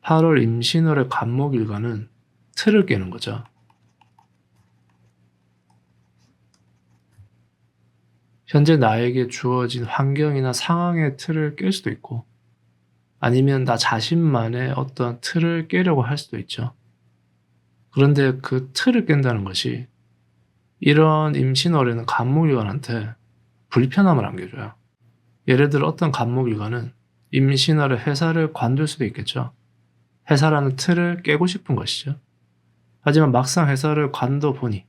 8월 임신월의 간목일간은 틀을 깨는 거죠. 현재 나에게 주어진 환경이나 상황의 틀을 깰 수도 있고, 아니면 나 자신만의 어떤 틀을 깨려고 할 수도 있죠. 그런데 그 틀을 깬다는 것이 이런 임신월에는 간목일간한테 불편함을 안겨줘요. 예를 들어 어떤 간목일간은 임신월에 회사를 관둘 수도 있겠죠. 회사라는 틀을 깨고 싶은 것이죠. 하지만 막상 회사를 관둬보니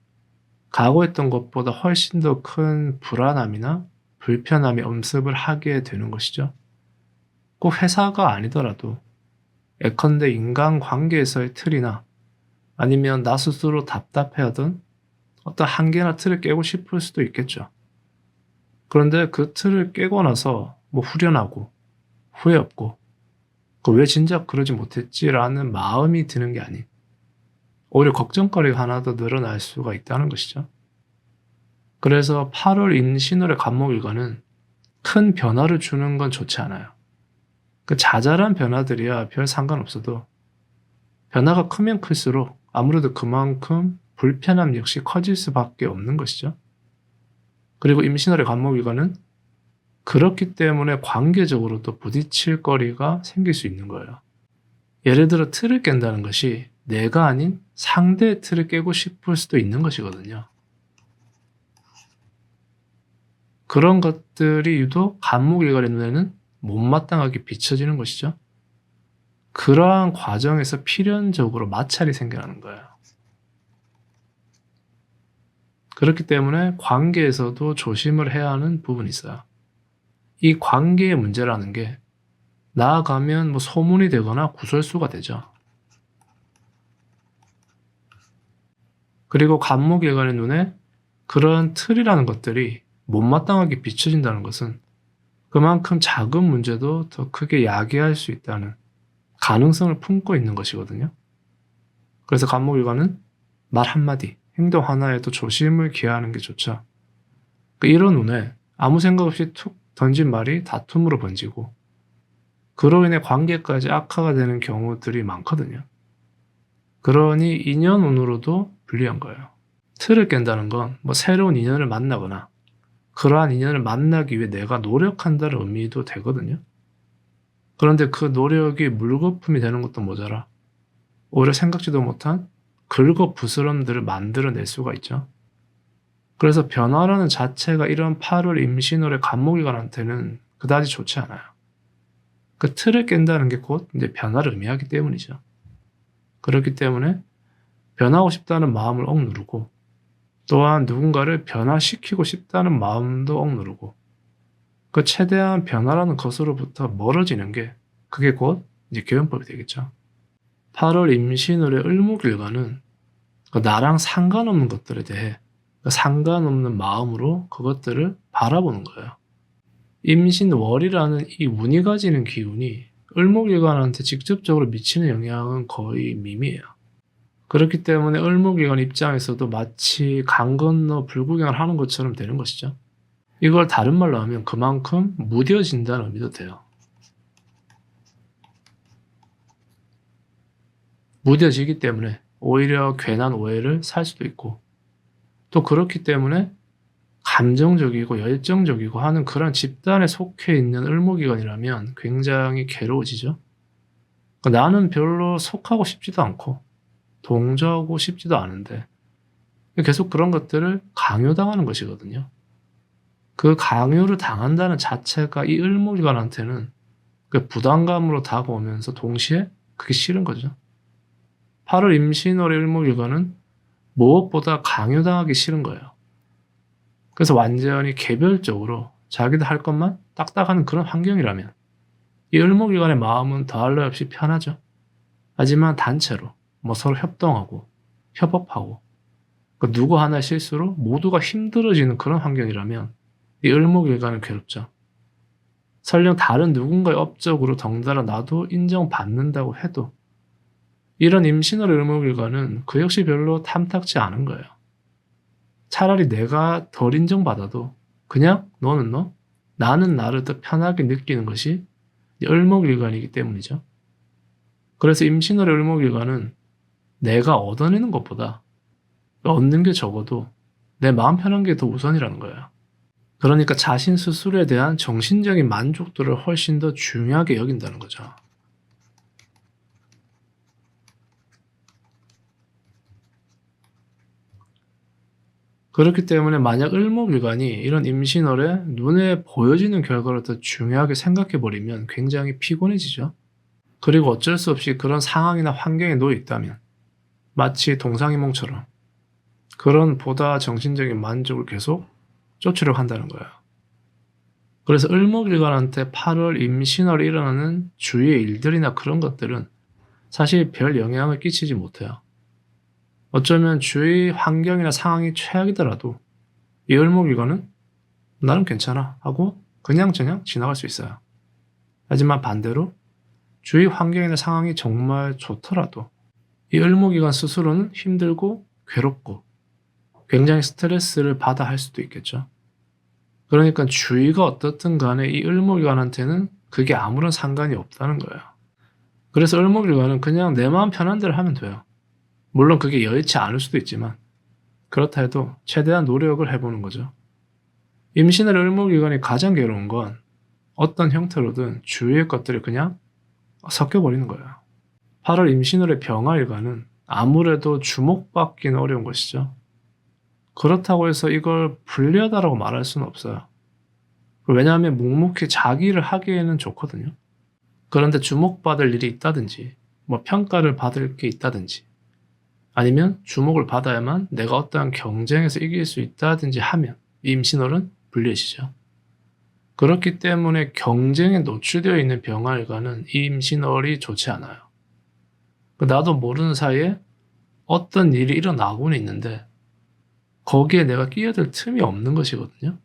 각오했던 것보다 훨씬 더 큰 불안함이나 불편함이 엄습을 하게 되는 것이죠. 꼭 회사가 아니더라도 예컨대 인간관계에서의 틀이나 아니면 나 스스로 답답해하던 어떤 한계나 틀을 깨고 싶을 수도 있겠죠. 그런데 그 틀을 깨고 나서 뭐 후련하고 후회 없고 왜 진작 그러지 못했지라는 마음이 드는 게 아닌 오히려 걱정거리가 하나 더 늘어날 수가 있다는 것이죠. 그래서 8월 임신월의 간목일간은 큰 변화를 주는 건 좋지 않아요. 그 자잘한 변화들이야 별 상관없어도 변화가 크면 클수록 아무래도 그만큼 불편함 역시 커질 수밖에 없는 것이죠. 그리고 임신월의 간목일간은 그렇기 때문에 관계적으로도 부딪힐 거리가 생길 수 있는 거예요. 예를 들어 틀을 깬다는 것이 내가 아닌 상대의 틀을 깨고 싶을 수도 있는 것이거든요. 그런 것들이 유독 간목일간의 눈에는 못마땅하게 비춰지는 것이죠. 그러한 과정에서 필연적으로 마찰이 생겨나는 거예요. 그렇기 때문에 관계에서도 조심을 해야 하는 부분이 있어요. 이 관계의 문제라는 게 나아가면 뭐 소문이 되거나 구설수가 되죠. 그리고 간목일간의 눈에 그런 틀이라는 것들이 못마땅하게 비춰진다는 것은 그만큼 작은 문제도 더 크게 야기할 수 있다는 가능성을 품고 있는 것이거든요. 그래서 간목일간은 말 한마디, 행동 하나에도 조심을 기하는 게 좋죠. 이런 눈에 아무 생각 없이 툭 던진 말이 다툼으로 번지고 그로 인해 관계까지 악화가 되는 경우들이 많거든요. 그러니 인연운으로도 불리한 거예요. 틀을 깬다는 건 뭐 새로운 인연을 만나거나 그러한 인연을 만나기 위해 내가 노력한다는 의미도 되거든요. 그런데 그 노력이 물거품이 되는 것도 모자라 오히려 생각지도 못한 긁어부스럼들을 만들어낼 수가 있죠. 그래서 변화라는 자체가 이런 8월 임신월의 간목일간한테는 그다지 좋지 않아요. 그 틀을 깬다는 게 곧 이제 변화를 의미하기 때문이죠. 그렇기 때문에 변하고 싶다는 마음을 억누르고 또한 누군가를 변화시키고 싶다는 마음도 억누르고 그 최대한 변화라는 것으로부터 멀어지는 게 그게 곧 이제 개연법이 되겠죠. 8월 임신월의 을목일간은 나랑 상관없는 것들에 대해 상관없는 마음으로 그것들을 바라보는 거예요. 임신월이라는 이 운이 가지는 기운이 을목일간한테 직접적으로 미치는 영향은 거의 미미해요. 그렇기 때문에 을목일간 입장에서도 마치 강 건너 불구경을 하는 것처럼 되는 것이죠. 이걸 다른 말로 하면 그만큼 무뎌진다는 의미도 돼요. 무뎌지기 때문에 오히려 괜한 오해를 살 수도 있고 또 그렇기 때문에 감정적이고 열정적이고 하는 그런 집단에 속해 있는 을목일간이라면 굉장히 괴로워지죠. 나는 별로 속하고 싶지도 않고 동조하고 싶지도 않은데 계속 그런 것들을 강요당하는 것이거든요. 그 강요를 당한다는 자체가 이 을목일간한테는 그 부담감으로 다가오면서 동시에 그게 싫은 거죠. 8월 임신월의 을목일간은 무엇보다 강요당하기 싫은 거예요. 그래서 완전히 개별적으로 자기도 할 것만 딱딱하는 그런 환경이라면 이 을목일간의 마음은 더할 나위 없이 편하죠. 하지만 단체로 뭐 서로 협동하고 협업하고 누구 하나의 실수로 모두가 힘들어지는 그런 환경이라면 이 을목일간은 괴롭죠. 설령 다른 누군가의 업적으로 덩달아 나도 인정받는다고 해도 이런 임신월 을목일간은 그 역시 별로 탐탁지 않은 거예요. 차라리 내가 덜 인정받아도 그냥 너는 너, 나는 나를 더 편하게 느끼는 것이 을목일간이기 때문이죠. 그래서 임신월의 을목일간은 내가 얻어내는 것보다 얻는 게 적어도 내 마음 편한 게 더 우선이라는 거예요. 그러니까 자신 스스로에 대한 정신적인 만족도를 훨씬 더 중요하게 여긴다는 거죠. 그렇기 때문에 만약 을목일간이 이런 임신월에 눈에 보여지는 결과를 더 중요하게 생각해버리면 굉장히 피곤해지죠. 그리고 어쩔 수 없이 그런 상황이나 환경에 놓여 있다면 마치 동상이몽처럼 그런 보다 정신적인 만족을 계속 쫓으려고 한다는 거예요. 그래서 을목일간한테 8월 임신월에 일어나는 주위의 일들이나 그런 것들은 사실 별 영향을 끼치지 못해요. 어쩌면 주위 환경이나 상황이 최악이더라도 이 을목일간은 나는 괜찮아 하고 그냥 지나갈 수 있어요. 하지만 반대로 주위 환경이나 상황이 정말 좋더라도 이 을목일간 스스로는 힘들고 괴롭고 굉장히 스트레스를 받아 할 수도 있겠죠. 그러니까 주위가 어떻든 간에 이 을목일간한테는 그게 아무런 상관이 없다는 거예요. 그래서 을목일간은 그냥 내 마음 편한 대로 하면 돼요. 물론 그게 여의치 않을 수도 있지만 그렇다 해도 최대한 노력을 해보는 거죠. 임신을 을목일간이 가장 괴로운 건 어떤 형태로든 주위의 것들이 그냥 섞여버리는 거예요. 8월 임신월의 병화일간은 아무래도 주목받기는 어려운 것이죠. 그렇다고 해서 이걸 불리하다라고 말할 수는 없어요. 왜냐하면 묵묵히 자기 일을 하기에는 좋거든요. 그런데 주목받을 일이 있다든지 평가를 받을 게 있다든지 아니면 주목을 받아야만 내가 어떠한 경쟁에서 이길 수 있다든지 하면 임신월은 불리해지죠. 그렇기 때문에 경쟁에 노출되어 있는 병화일간은 이 임신월이 좋지 않아요. 나도 모르는 사이에 어떤 일이 일어나고는 있는데 거기에 내가 끼어들 틈이 없는 것이거든요.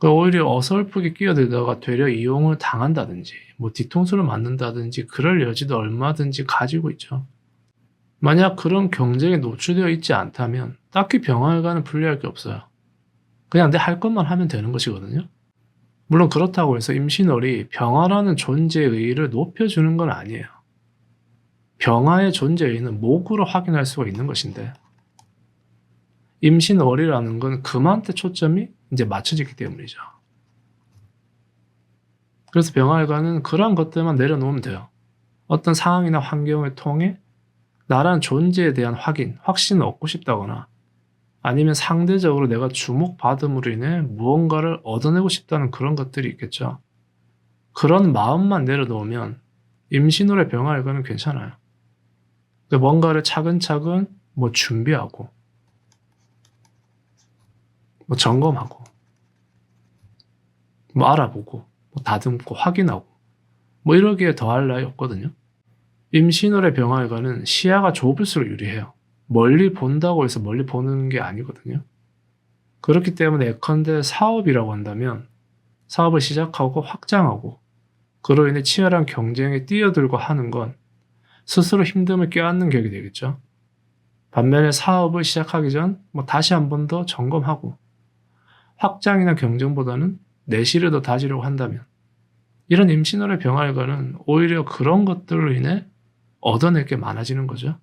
오히려 어설프게 끼어들다가 되려 이용을 당한다든지 뒤통수를 맞는다든지 그럴 여지도 얼마든지 가지고 있죠. 만약 그런 경쟁에 노출되어 있지 않다면 딱히 병화일간은 불리할 게 없어요. 그냥 내 할 것만 하면 되는 것이거든요. 물론 그렇다고 해서 임신월이 병화라는 존재의 의의를 높여주는 건 아니에요. 병화의 존재의 의의는 목으로 확인할 수가 있는 것인데 임신월이라는 건 그만한테 초점이 이제 맞춰지기 때문이죠. 그래서 병화일간은 그러한 것들만 내려놓으면 돼요. 어떤 상황이나 환경을 통해 나라는 존재에 대한 확신을 얻고 싶다거나 아니면 상대적으로 내가 주목받음으로 인해 무언가를 얻어내고 싶다는 그런 것들이 있겠죠. 그런 마음만 내려놓으면 임신월의 병화일간은 괜찮아요. 뭔가를 차근차근 준비하고 점검하고 알아보고 다듬고 확인하고 이러기에 더할 나위 없거든요. 임신월의 병화일간은 시야가 좁을수록 유리해요. 멀리 본다고 해서 멀리 보는 게 아니거든요. 그렇기 때문에 예컨대 사업이라고 한다면 사업을 시작하고 확장하고 그로 인해 치열한 경쟁에 뛰어들고 하는 건 스스로 힘듦을 껴안는 격이 되겠죠. 반면에 사업을 시작하기 전 다시 한 번 더 점검하고 확장이나 경쟁보다는 내실을 더 다지려고 한다면 이런 임신월의 병화일간은 오히려 그런 것들로 인해 얻어낼 게 많아지는 거죠.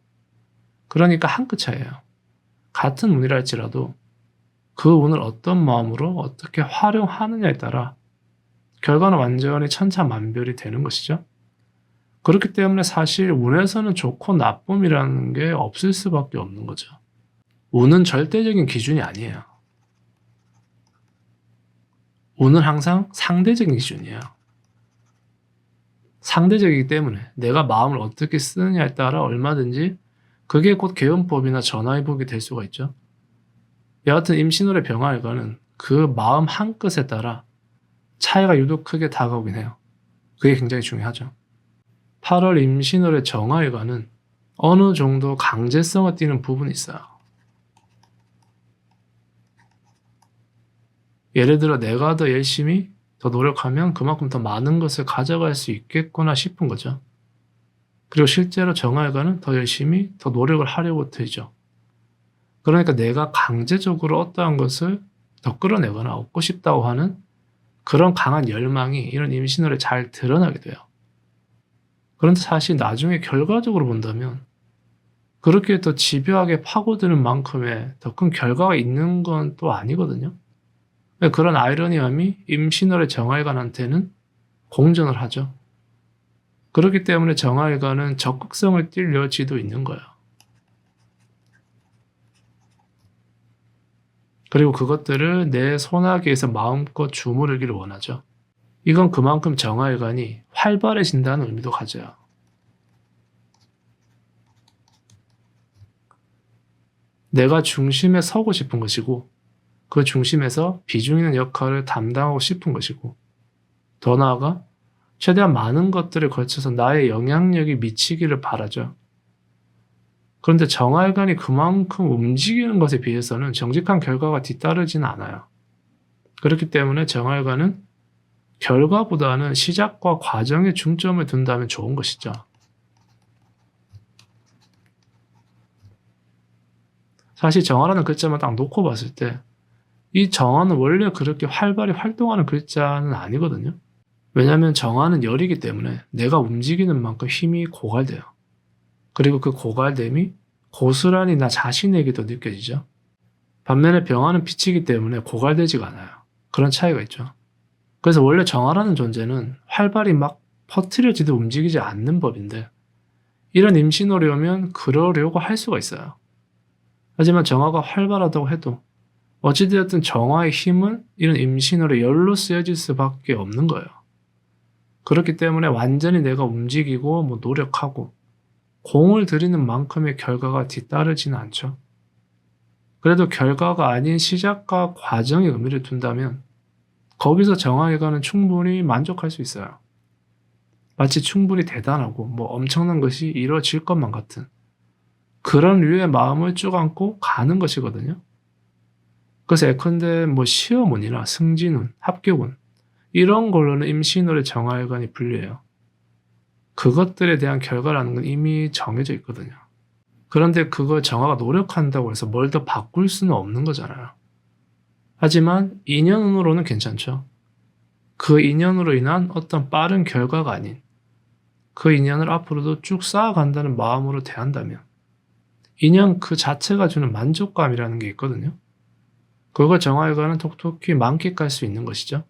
그러니까 한 끗 차이예요. 같은 운이라 할지라도 그 운을 어떤 마음으로 어떻게 활용하느냐에 따라 결과는 완전히 천차만별이 되는 것이죠. 그렇기 때문에 사실 운에서는 좋고 나쁨이라는 게 없을 수밖에 없는 거죠. 운은 절대적인 기준이 아니에요. 운은 항상 상대적인 기준이에요. 상대적이기 때문에 내가 마음을 어떻게 쓰느냐에 따라 얼마든지 그게 곧 개운법이나 전화위복이 될 수가 있죠. 여하튼 임신월의 병화일간은 그 마음 한 끝에 따라 차이가 유독 크게 다가오긴 해요. 그게 굉장히 중요하죠. 8월 임신월의 정화일간은 어느 정도 강제성을 띠는 부분이 있어요. 예를 들어 내가 더 열심히 더 노력하면 그만큼 더 많은 것을 가져갈 수 있겠구나 싶은 거죠. 그리고 실제로 정화일간은 더 열심히 더 노력을 하려고 들죠. 그러니까 내가 강제적으로 어떠한 것을 더 끌어내거나 얻고 싶다고 하는 그런 강한 열망이 이런 임신월에 잘 드러나게 돼요. 그런데 사실 나중에 결과적으로 본다면 그렇게 더 집요하게 파고드는 만큼의 더 큰 결과가 있는 건 또 아니거든요. 그런 아이러니함이 임신월의 정활관한테는 공존을 하죠. 그렇기 때문에 정활관은 적극성을 띨 여지도 있는 거예요. 그리고 그것들을 내 손아귀에서 마음껏 주무르기를 원하죠. 이건 그만큼 정활관이 활발해진다는 의미도 가져요. 내가 중심에 서고 싶은 것이고 그 중심에서 비중 있는 역할을 담당하고 싶은 것이고 더 나아가 최대한 많은 것들을 거쳐서 나의 영향력이 미치기를 바라죠. 그런데 정활관이 그만큼 움직이는 것에 비해서는 정직한 결과가 뒤따르지는 않아요. 그렇기 때문에 정활관은 결과보다는 시작과 과정에 중점을 둔다면 좋은 것이죠. 사실 정화라는 글자만 딱 놓고 봤을 때 이 정화는 원래 그렇게 활발히 활동하는 글자는 아니거든요. 왜냐하면 정화는 열이기 때문에 내가 움직이는 만큼 힘이 고갈돼요. 그리고 그 고갈됨이 고스란히 나 자신에게도 느껴지죠. 반면에 병화는 빛이기 때문에 고갈되지가 않아요. 그런 차이가 있죠. 그래서 원래 정화라는 존재는 활발히 막 퍼트려지듯 움직이지 않는 법인데 이런 임신월이 오면 그러려고 할 수가 있어요. 하지만 정화가 활발하다고 해도 어찌되었든 정화의 힘은 이런 임신월의 열로 쓰여질 수밖에 없는 거예요. 그렇기 때문에 완전히 내가 움직이고 노력하고 공을 들이는 만큼의 결과가 뒤따르지는 않죠. 그래도 결과가 아닌 시작과 과정의 의미를 둔다면 거기서 정화기관은 충분히 만족할 수 있어요. 마치 충분히 대단하고 엄청난 것이 이루어질 것만 같은 그런 류의 마음을 쭉 안고 가는 것이거든요. 그래서 예컨대 시험운이나 승진운, 합격운 이런 걸로는 임신월의 정화일관이 불려요. 그것들에 대한 결과라는 건 이미 정해져 있거든요. 그런데 그걸 정화가 노력한다고 해서 뭘 더 바꿀 수는 없는 거잖아요. 하지만 인연운으로는 괜찮죠. 그 인연으로 인한 어떤 빠른 결과가 아닌 그 인연을 앞으로도 쭉 쌓아간다는 마음으로 대한다면 인연 그 자체가 주는 만족감이라는 게 있거든요. 그걸 정화일관은 톡톡히 만끽할 수 있는 것이죠.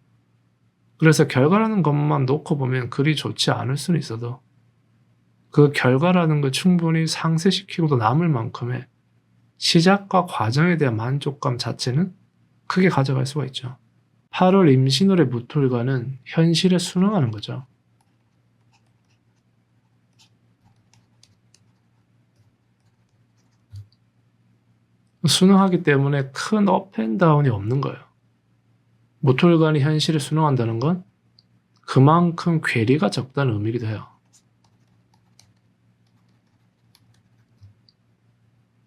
그래서 결과라는 것만 놓고 보면 그리 좋지 않을 수는 있어도 그 결과라는 걸 충분히 상쇄시키고도 남을 만큼의 시작과 과정에 대한 만족감 자체는 크게 가져갈 수가 있죠. 8월 임신월의 무토일관은 현실에 순응하는 거죠. 순응하기 때문에 큰 업앤다운이 없는 거예요. 무토일관이 현실에 순응한다는 건 그만큼 괴리가 적다는 의미이기도 해요.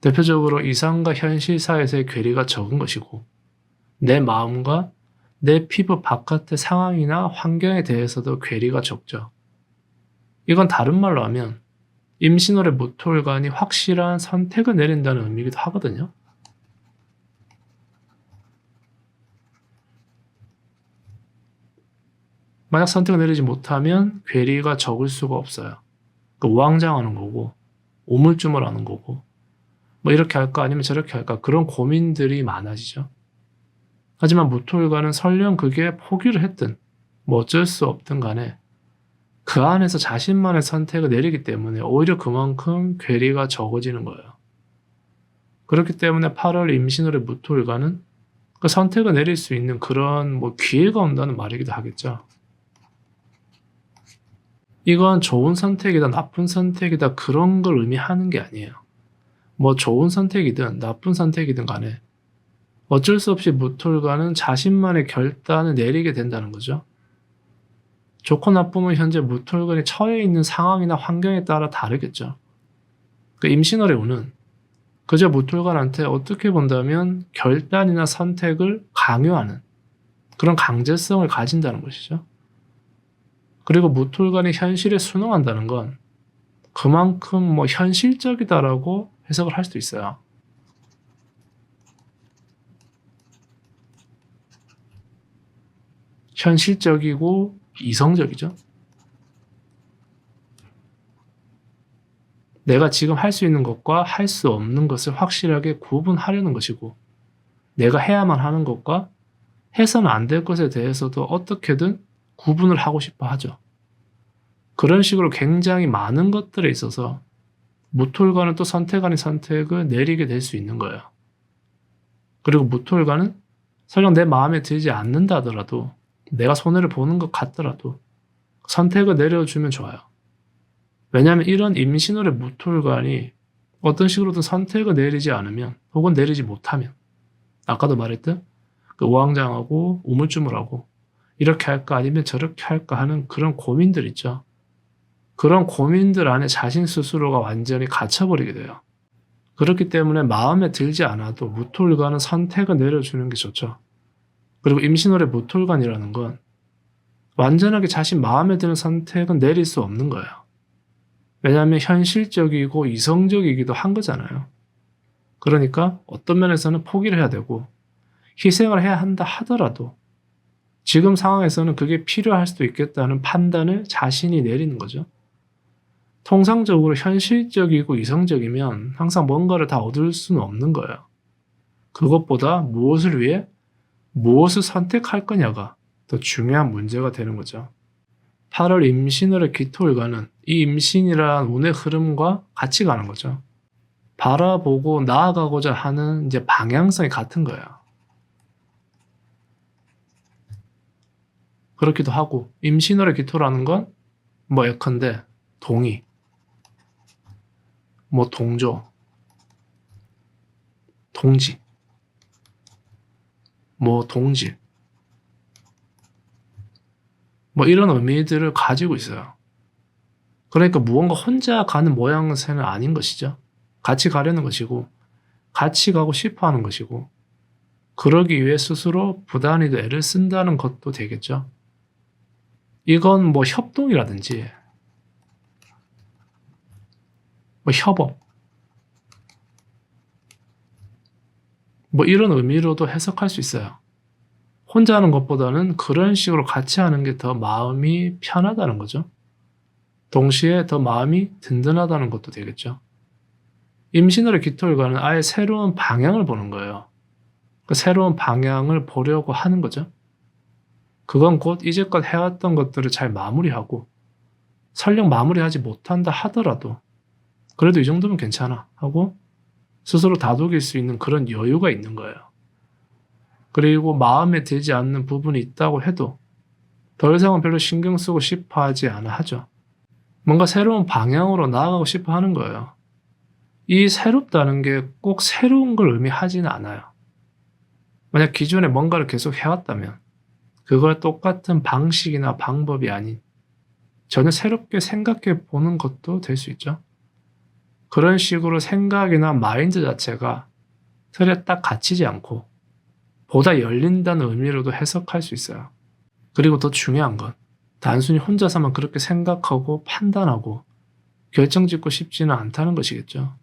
대표적으로 이상과 현실 사이에서의 괴리가 적은 것이고 내 마음과 내 피부 바깥의 상황이나 환경에 대해서도 괴리가 적죠. 이건 다른 말로 하면 임신월의 무토일관이 확실한 선택을 내린다는 의미이기도 하거든요. 만약 선택을 내리지 못하면 괴리가 적을 수가 없어요. 우왕좌왕하는 거고 우물쭈물하는 거고 이렇게 할까 아니면 저렇게 할까 그런 고민들이 많아지죠. 하지만 무토일관은 설령 그게 포기를 했든 어쩔 수 없든 간에 그 안에서 자신만의 선택을 내리기 때문에 오히려 그만큼 괴리가 적어지는 거예요. 그렇기 때문에 8월 임신월의 무토일관은 그 선택을 내릴 수 있는 그런 기회가 온다는 말이기도 하겠죠. 이건 좋은 선택이다 나쁜 선택이다 그런 걸 의미하는 게 아니에요. 좋은 선택이든 나쁜 선택이든 간에 어쩔 수 없이 무토일관은 자신만의 결단을 내리게 된다는 거죠. 좋고 나쁨은 현재 무토일관이 처해 있는 상황이나 환경에 따라 다르겠죠. 임신월의 운은 그저 무토일관한테 어떻게 본다면 결단이나 선택을 강요하는 그런 강제성을 가진다는 것이죠. 그리고 무토일관이 현실에 순응한다는 건 그만큼 현실적이다라고 해석을 할 수도 있어요. 현실적이고 이성적이죠. 내가 지금 할 수 있는 것과 할 수 없는 것을 확실하게 구분하려는 것이고, 내가 해야만 하는 것과 해서는 안 될 것에 대해서도 어떻게든 구분을 하고 싶어 하죠. 그런 식으로 굉장히 많은 것들에 있어서 무톨과는 또 선택 아닌 선택을 내리게 될 수 있는 거예요. 그리고 무톨과는 설령 내 마음에 들지 않는다 하더라도, 내가 손해를 보는 것 같더라도 선택을 내려주면 좋아요. 왜냐하면 이런 임신월의 무톨관이 어떤 식으로든 선택을 내리지 않으면, 혹은 내리지 못하면, 아까도 말했던 그 우왕좌왕하고 우물쭈물하고 이렇게 할까 아니면 저렇게 할까 하는 그런 고민들 있죠. 그런 고민들 안에 자신 스스로가 완전히 갇혀버리게 돼요. 그렇기 때문에 마음에 들지 않아도 무톨관은 선택을 내려주는 게 좋죠. 그리고 임신월의 무톨관이라는 건 완전하게 자신 마음에 드는 선택은 내릴 수 없는 거예요. 왜냐하면 현실적이고 이성적이기도 한 거잖아요. 그러니까 어떤 면에서는 포기를 해야 되고 희생을 해야 한다 하더라도 지금 상황에서는 그게 필요할 수도 있겠다는 판단을 자신이 내리는 거죠. 통상적으로 현실적이고 이성적이면 항상 뭔가를 다 얻을 수는 없는 거예요. 그것보다 무엇을 위해 무엇을 선택할 거냐가 더 중요한 문제가 되는 거죠. 8월 임신월의 기토일관은 이 임신이란 운의 흐름과 같이 가는 거죠. 바라보고 나아가고자 하는 이제 방향성이 같은 거예요. 그렇기도 하고, 임신월의 기토라는 건 뭐 예컨대 동의, 뭐 동조, 동지, 뭐 동질, 뭐 이런 의미들을 가지고 있어요. 그러니까 무언가 혼자 가는 모양새는 아닌 것이죠. 같이 가려는 것이고, 같이 가고 싶어 하는 것이고, 그러기 위해 스스로 부단히도 애를 쓴다는 것도 되겠죠. 이건 뭐 협동이라든지, 뭐 협업, 뭐 이런 의미로도 해석할 수 있어요. 혼자 하는 것보다는 그런 식으로 같이 하는 게 더 마음이 편하다는 거죠. 동시에 더 마음이 든든하다는 것도 되겠죠. 임신월의 기토일과는 아예 새로운 방향을 보는 거예요. 그 새로운 방향을 보려고 하는 거죠. 그건 곧 이제껏 해왔던 것들을 잘 마무리하고, 설령 마무리하지 못한다 하더라도 그래도 이 정도면 괜찮아 하고 스스로 다독일 수 있는 그런 여유가 있는 거예요. 그리고 마음에 들지 않는 부분이 있다고 해도 더 이상은 별로 신경 쓰고 싶어 하지 않아 하죠. 뭔가 새로운 방향으로 나아가고 싶어 하는 거예요. 이 새롭다는 게 꼭 새로운 걸 의미하지는 않아요. 만약 기존에 뭔가를 계속 해왔다면 그걸 똑같은 방식이나 방법이 아닌 전혀 새롭게 생각해 보는 것도 될 수 있죠. 그런 식으로 생각이나 마인드 자체가 틀에 딱 갇히지 않고 보다 열린다는 의미로도 해석할 수 있어요. 그리고 더 중요한 건 단순히 혼자서만 그렇게 생각하고 판단하고 결정짓고 싶지는 않다는 것이겠죠.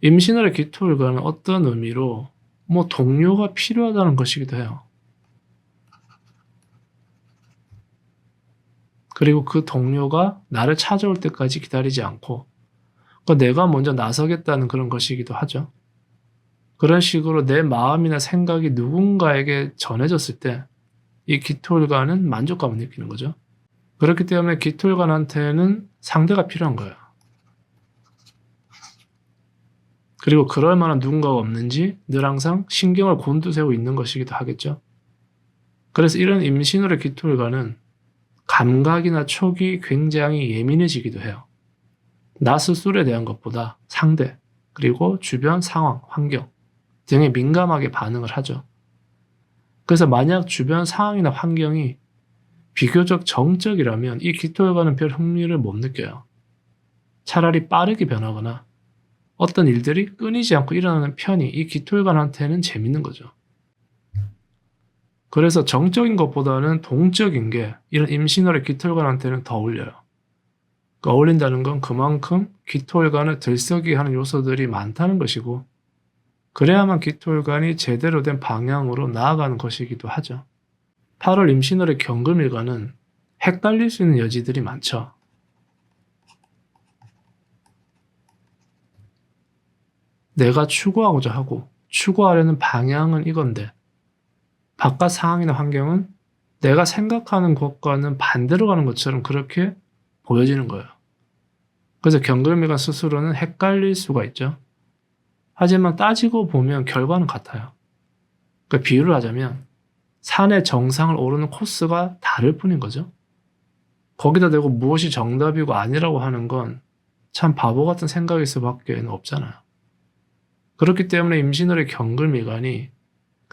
임신월의 기토일과는 어떤 의미로 뭐 동료가 필요하다는 것이기도 해요. 그리고 그 동료가 나를 찾아올 때까지 기다리지 않고 내가 먼저 나서겠다는 그런 것이기도 하죠. 그런 식으로 내 마음이나 생각이 누군가에게 전해졌을 때 이 기토일과는 만족감을 느끼는 거죠. 그렇기 때문에 기토일관한테는 상대가 필요한 거예요. 그리고 그럴 만한 누군가가 없는지 늘 항상 신경을 곤두세우고 있는 것이기도 하겠죠. 그래서 이런 임신월의 기토일관은 감각이나 촉이 굉장히 예민해지기도 해요. 나 스스로에 대한 것보다 상대, 그리고 주변 상황, 환경 등에 민감하게 반응을 하죠. 그래서 만약 주변 상황이나 환경이 비교적 정적이라면 이 기토일과는 별 흥미를 못 느껴요. 차라리 빠르게 변하거나 어떤 일들이 끊이지 않고 일어나는 편이 이 기토일관한테는 재밌는 거죠. 그래서 정적인 것보다는 동적인 게 이런 임신월의 기토일관한테는 더 어울려요. 어울린다는 건 그만큼 기토일관을 들썩이게 하는 요소들이 많다는 것이고, 그래야만 기토일관이 제대로 된 방향으로 나아가는 것이기도 하죠. 8월 임신월의 경금일관은 헷갈릴 수 있는 여지들이 많죠. 내가 추구하고자 하고 추구하려는 방향은 이건데 바깥 상황이나 환경은 내가 생각하는 것과는 반대로 가는 것처럼 그렇게 보여지는 거예요. 그래서 경글미관 스스로는 헷갈릴 수가 있죠. 하지만 따지고 보면 결과는 같아요. 그러니까 비유를 하자면 산의 정상을 오르는 코스가 다를 뿐인 거죠. 거기다 대고 무엇이 정답이고 아니라고 하는 건 참 바보 같은 생각일 수밖에 없잖아요. 그렇기 때문에 임신월의 경글미관이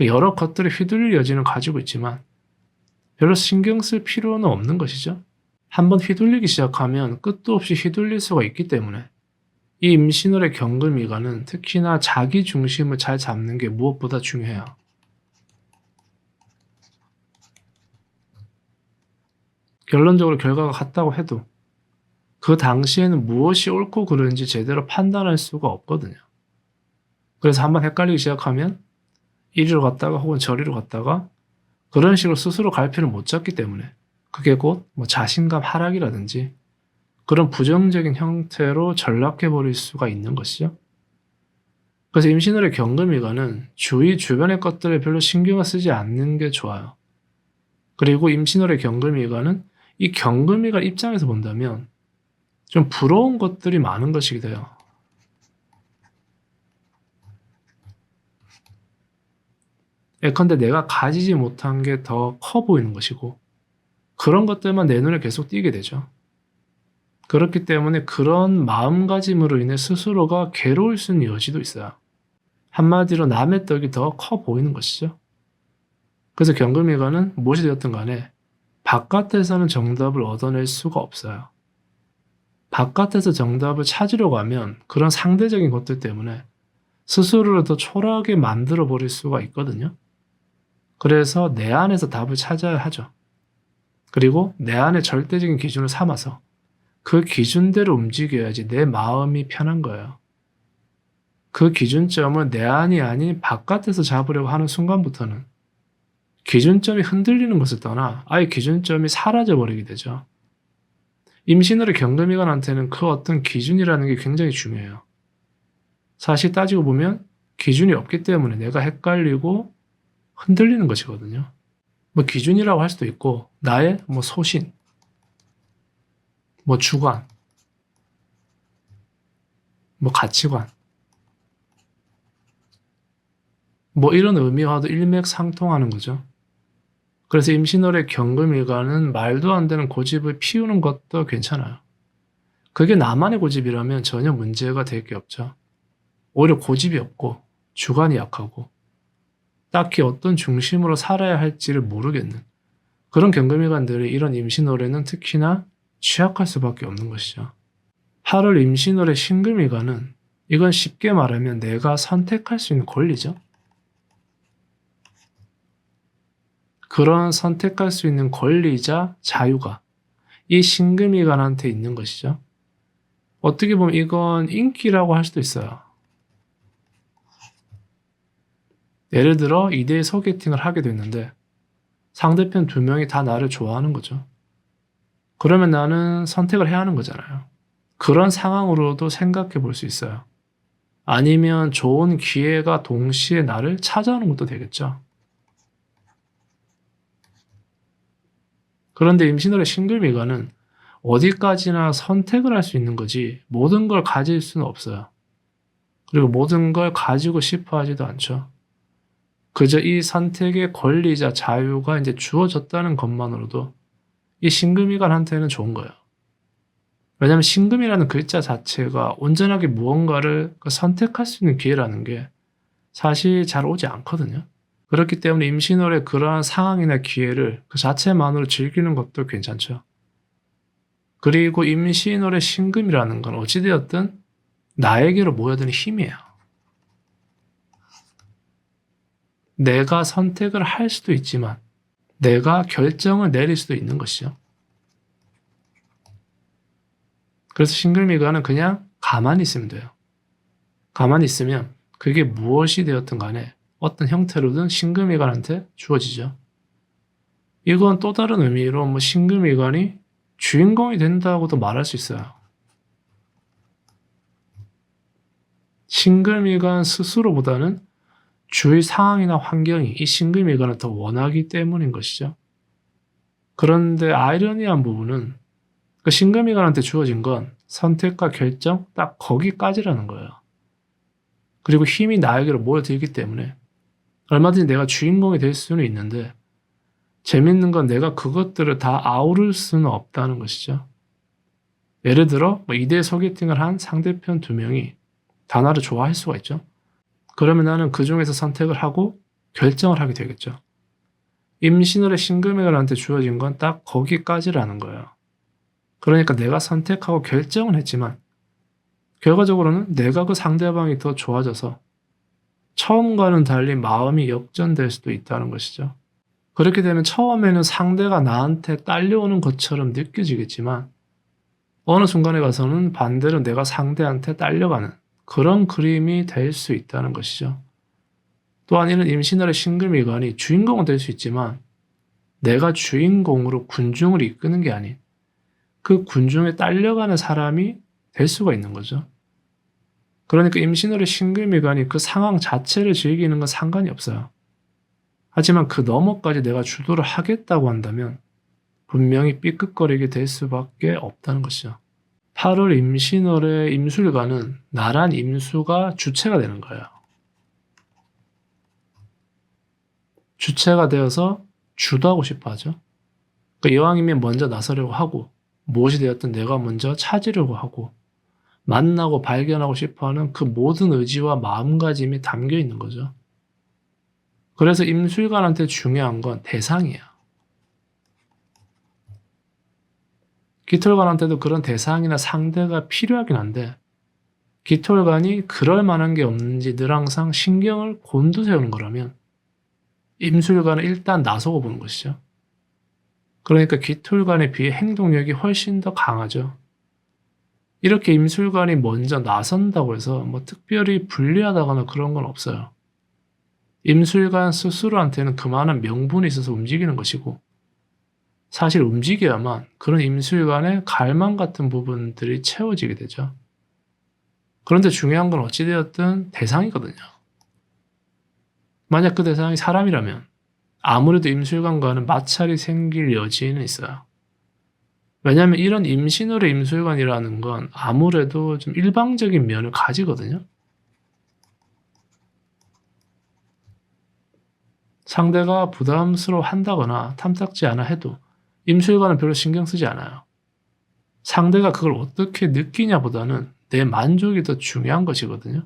여러 것들의 휘둘릴 여지는 가지고 있지만 별로 신경 쓸 필요는 없는 것이죠. 한번 휘둘리기 시작하면 끝도 없이 휘둘릴 수가 있기 때문에 이 임신월의 경글미관은 특히나 자기 중심을 잘 잡는 게 무엇보다 중요해요. 결론적으로 결과가 같다고 해도 그 당시에는 무엇이 옳고 그른지 제대로 판단할 수가 없거든요. 그래서 한번 헷갈리기 시작하면 이리로 갔다가 혹은 저리로 갔다가 그런 식으로 스스로 갈피를 못 잡기 때문에 그게 곧 자신감 하락이라든지 그런 부정적인 형태로 전락해버릴 수가 있는 것이죠. 그래서 임신월의 경금일관은 주위 주변의 것들에 별로 신경을 쓰지 않는 게 좋아요. 그리고 임신월의 경금일관은 이 경금일관 입장에서 본다면 좀 부러운 것들이 많은 것이기도 해요. 예컨대 내가 가지지 못한 게 더 커 보이는 것이고 그런 것들만 내 눈에 계속 띄게 되죠. 그렇기 때문에 그런 마음가짐으로 인해 스스로가 괴로울 수 있는 여지도 있어요. 한마디로 남의 떡이 더 커 보이는 것이죠. 그래서 경금일관은 무엇이 되었든 간에 바깥에서는 정답을 얻어낼 수가 없어요. 바깥에서 정답을 찾으려고 하면 그런 상대적인 것들 때문에 스스로를 더 초라하게 만들어 버릴 수가 있거든요. 그래서 내 안에서 답을 찾아야 하죠. 그리고 내 안에 절대적인 기준을 삼아서 그 기준대로 움직여야지 내 마음이 편한 거예요. 그 기준점을 내 안이 아닌 바깥에서 잡으려고 하는 순간부터는 기준점이 흔들리는 것을 떠나 아예 기준점이 사라져버리게 되죠. 임신월의 경금일관한테는 그 어떤 기준이라는 게 굉장히 중요해요. 사실 따지고 보면 기준이 없기 때문에 내가 헷갈리고 흔들리는 것이거든요. 기준이라고 할 수도 있고 나의 소신, 주관, 가치관 이런 의미와도 일맥상통하는 거죠. 그래서 임신월의 경금일관은 말도 안 되는 고집을 피우는 것도 괜찮아요. 그게 나만의 고집이라면 전혀 문제가 될 게 없죠. 오히려 고집이 없고 주관이 약하고 딱히 어떤 중심으로 살아야 할지를 모르겠는 그런 경금일관들이 이런 임신월에는 특히나 취약할 수밖에 없는 것이죠. 8월 임신월의 신금일관은 이건 쉽게 말하면 내가 선택할 수 있는 권리죠. 그런 선택할 수 있는 권리이자 자유가 이 신금일관한테 있는 것이죠. 어떻게 보면 이건 인기라고 할 수도 있어요. 예를 들어 2대1 소개팅을 하게 됐는데 상대편 2명이 다 나를 좋아하는 거죠. 그러면 나는 선택을 해야 하는 거잖아요. 그런 상황으로도 생각해 볼 수 있어요. 아니면 좋은 기회가 동시에 나를 찾아오는 것도 되겠죠. 그런데 임신월의 신금일관은 어디까지나 선택을 할 수 있는 거지 모든 걸 가질 수는 없어요. 그리고 모든 걸 가지고 싶어 하지도 않죠. 그저 이 선택의 권리이자 자유가 이제 주어졌다는 것만으로도 이 신금일관한테는 좋은 거예요. 왜냐하면 신금이라는 글자 자체가 온전하게 무언가를 선택할 수 있는 기회라는 게 사실 잘 오지 않거든요. 그렇기 때문에 임신월의 그러한 상황이나 기회를 그 자체만으로 즐기는 것도 괜찮죠. 그리고 임신월의 신금이라는 건 어찌되었든 나에게로 모여드는 힘이에요. 내가 선택을 할 수도 있지만 내가 결정을 내릴 수도 있는 것이죠. 그래서 신금일관은 그냥 가만히 있으면 돼요. 가만히 있으면 그게 무엇이 되었든 간에 어떤 형태로든 신금일관한테 주어지죠. 이건 또 다른 의미로 신금일관이 주인공이 된다고도 말할 수 있어요. 신금이간 스스로보다는 주위 상황이나 환경이 이 신금이간을 더 원하기 때문인 것이죠. 그런데 아이러니한 부분은 그 신금이간한테 주어진 건 선택과 결정 딱 거기까지라는 거예요. 그리고 힘이 나에게로 모여들기 때문에 얼마든지 내가 주인공이 될 수는 있는데 재밌는 건 내가 그것들을 다 아우를 수는 없다는 것이죠. 예를 들어 2대 소개팅을 한 상대편 2명이 다 나를 좋아할 수가 있죠. 그러면 나는 그 중에서 선택을 하고 결정을 하게 되겠죠. 임신월의 신금이간한테 주어진 건 딱 거기까지라는 거예요. 그러니까 내가 선택하고 결정은 했지만 결과적으로는 내가 그 상대방이 더 좋아져서 처음과는 달리 마음이 역전될 수도 있다는 것이죠. 그렇게 되면 처음에는 상대가 나한테 딸려오는 것처럼 느껴지겠지만 어느 순간에 가서는 반대로 내가 상대한테 딸려가는 그런 그림이 될 수 있다는 것이죠. 또한 이는 임신월의 신금이간이 주인공은 될 수 있지만 내가 주인공으로 군중을 이끄는 게 아닌 그 군중에 딸려가는 사람이 될 수가 있는 거죠. 그러니까 임신월의 신금이간이 그 상황 자체를 즐기는 건 상관이 없어요. 하지만 그 너머까지 내가 주도를 하겠다고 한다면 분명히 삐끗거리게 될 수밖에 없다는 것이죠. 8월 임신월의 임술간은 나란 임수가 주체가 되는 거예요. 주체가 되어서 주도하고 싶어 하죠. 그러니까 이왕이면 먼저 나서려고 하고 무엇이 되었든 내가 먼저 찾으려고 하고 만나고 발견하고 싶어하는 그 모든 의지와 마음가짐이 담겨 있는 거죠. 그래서 임술관한테 중요한 건 대상이에요. 깃털관한테도 그런 대상이나 상대가 필요하긴 한데 깃털관이 그럴 만한 게 없는지 늘 항상 신경을 곤두세우는 거라면 임술관은 일단 나서고 보는 것이죠. 그러니까 깃털관에 비해 행동력이 훨씬 더 강하죠. 이렇게 임술관이 먼저 나선다고 해서 뭐 특별히 불리하다거나 그런 건 없어요. 임술관 스스로한테는 그만한 명분이 있어서 움직이는 것이고 사실 움직여야만 그런 임술관의 갈망 같은 부분들이 채워지게 되죠. 그런데 중요한 건 어찌되었든 대상이거든요. 만약 그 대상이 사람이라면 아무래도 임술관과는 마찰이 생길 여지는 있어요. 왜냐하면 이런 임신월의 임술관이라는 건 아무래도 좀 일방적인 면을 가지거든요. 상대가 부담스러워 한다거나 탐탁지 않아 해도 임술관은 별로 신경 쓰지 않아요. 상대가 그걸 어떻게 느끼냐보다는 내 만족이 더 중요한 것이거든요.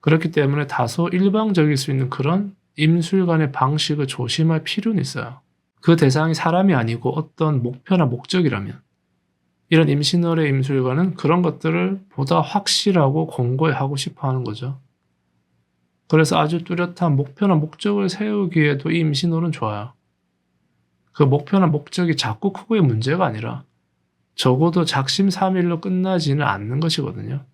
그렇기 때문에 다소 일방적일 수 있는 그런 임술관의 방식을 조심할 필요는 있어요. 그 대상이 사람이 아니고 어떤 목표나 목적이라면 이런 임신월의 임술관은 그런 것들을 보다 확실하고 공고히 하고 싶어 하는 거죠. 그래서 아주 뚜렷한 목표나 목적을 세우기에도 이 임신월은 좋아요. 그 목표나 목적이 작고 크고의 문제가 아니라 적어도 작심삼일로 끝나지는 않는 것이거든요.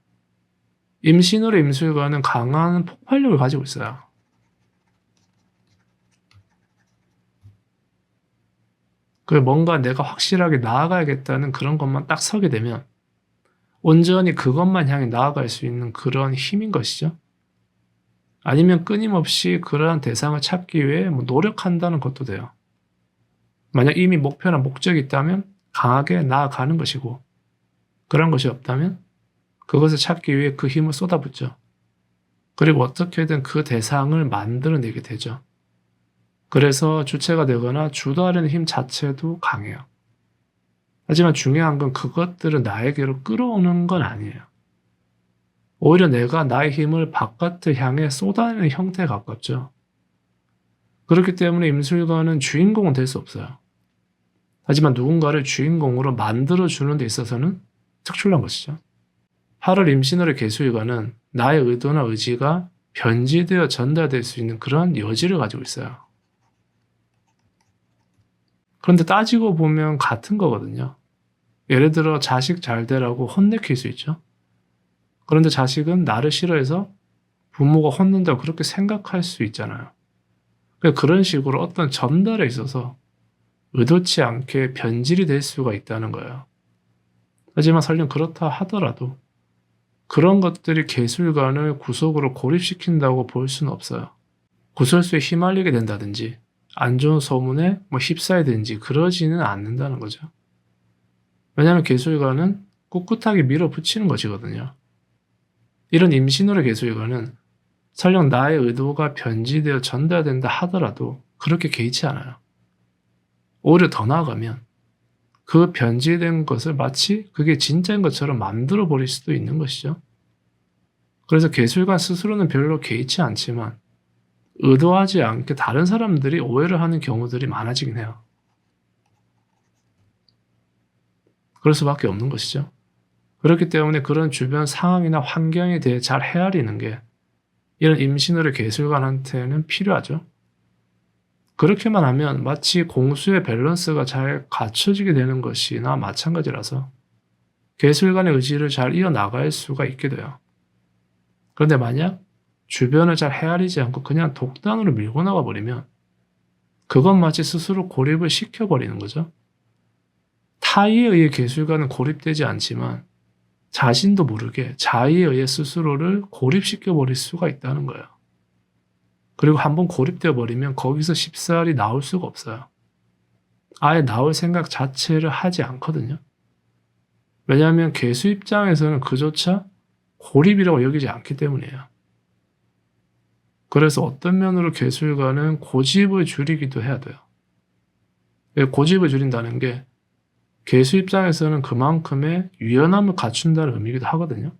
임신월의 임술관은 강한 폭발력을 가지고 있어요. 그 뭔가 내가 확실하게 나아가야겠다는 그런 것만 딱 서게 되면 온전히 그것만 향해 나아갈 수 있는 그런 힘인 것이죠. 아니면 끊임없이 그러한 대상을 찾기 위해 노력한다는 것도 돼요. 만약 이미 목표나 목적이 있다면 강하게 나아가는 것이고 그런 것이 없다면 그것을 찾기 위해 그 힘을 쏟아붓죠. 그리고 어떻게든 그 대상을 만들어내게 되죠. 그래서 주체가 되거나 주도하려는 힘 자체도 강해요. 하지만 중요한 건 그것들을 나에게로 끌어오는 건 아니에요. 오히려 내가 나의 힘을 바깥을 향해 쏟아내는 형태에 가깝죠. 그렇기 때문에 임술관은 주인공은 될 수 없어요. 하지만 누군가를 주인공으로 만들어주는 데 있어서는 특출난 것이죠. 8월 임신월의 개수일관은 나의 의도나 의지가 변질되어 전달될 수 있는 그런 여지를 가지고 있어요. 그런데 따지고 보면 같은 거거든요. 예를 들어 자식 잘 되라고 혼내킬 수 있죠. 그런데 자식은 나를 싫어해서 부모가 혼낸다고 그렇게 생각할 수 있잖아요. 그런 식으로 어떤 전달에 있어서 의도치 않게 변질이 될 수가 있다는 거예요. 하지만 설령 그렇다 하더라도 그런 것들이 개술관을 구속으로 고립시킨다고 볼 수는 없어요. 구설수에 휘말리게 된다든지 안 좋은 소문에 휩싸이든지 그러지는 않는다는 거죠. 왜냐하면 개술관은 꿋꿋하게 밀어붙이는 것이거든요. 이런 임신호래 개술관은 설령 나의 의도가 변질되어 전달된다 하더라도 그렇게 개의치 않아요. 오히려 더 나아가면 그 변질된 것을 마치 그게 진짜인 것처럼 만들어 버릴 수도 있는 것이죠. 그래서 개술관 스스로는 별로 개의치 않지만 의도하지 않게 다른 사람들이 오해를 하는 경우들이 많아지긴 해요. 그럴 수밖에 없는 것이죠. 그렇기 때문에 그런 주변 상황이나 환경에 대해 잘 헤아리는 게 이런 임신의뢰 개술관한테는 필요하죠. 그렇게만 하면 마치 공수의 밸런스가 잘 갖춰지게 되는 것이나 마찬가지라서 개술관의 의지를 잘 이어나갈 수가 있게 돼요. 그런데 만약 주변을 잘 헤아리지 않고 그냥 독단으로 밀고 나가버리면 그건 마치 스스로 고립을 시켜버리는 거죠. 타의에 의해 개술관은 고립되지 않지만 자신도 모르게 자의에 의해 스스로를 고립시켜버릴 수가 있다는 거예요. 그리고 한번 고립되어 버리면 거기서 쉽사리 나올 수가 없어요. 아예 나올 생각 자체를 하지 않거든요. 왜냐하면 개수 입장에서는 그조차 고립이라고 여기지 않기 때문이에요. 그래서 어떤 면으로 개술가는 고집을 줄이기도 해야 돼요. 고집을 줄인다는 게 개수 입장에서는 그만큼의 유연함을 갖춘다는 의미이기도 하거든요.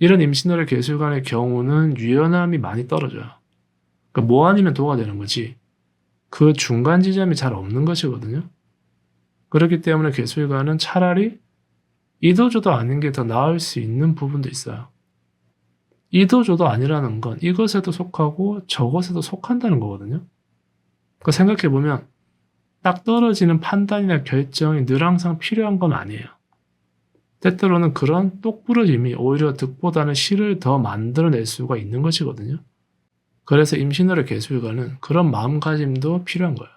이런 임신월의 개술관의 경우는 유연함이 많이 떨어져요. 그러니까 뭐 아니면 도가 되는 거지 그 중간 지점이 잘 없는 것이거든요. 그렇기 때문에 개술관은 차라리 이도저도 아닌 게 더 나을 수 있는 부분도 있어요. 이도저도 아니라는 건 이것에도 속하고 저것에도 속한다는 거거든요. 그러니까 생각해보면 딱 떨어지는 판단이나 결정이 늘 항상 필요한 건 아니에요. 때때로는 그런 똑부러짐이 오히려 득보다는 실을 더 만들어낼 수가 있는 것이거든요. 그래서 임신월의 개술가는 그런 마음가짐도 필요한 거예요.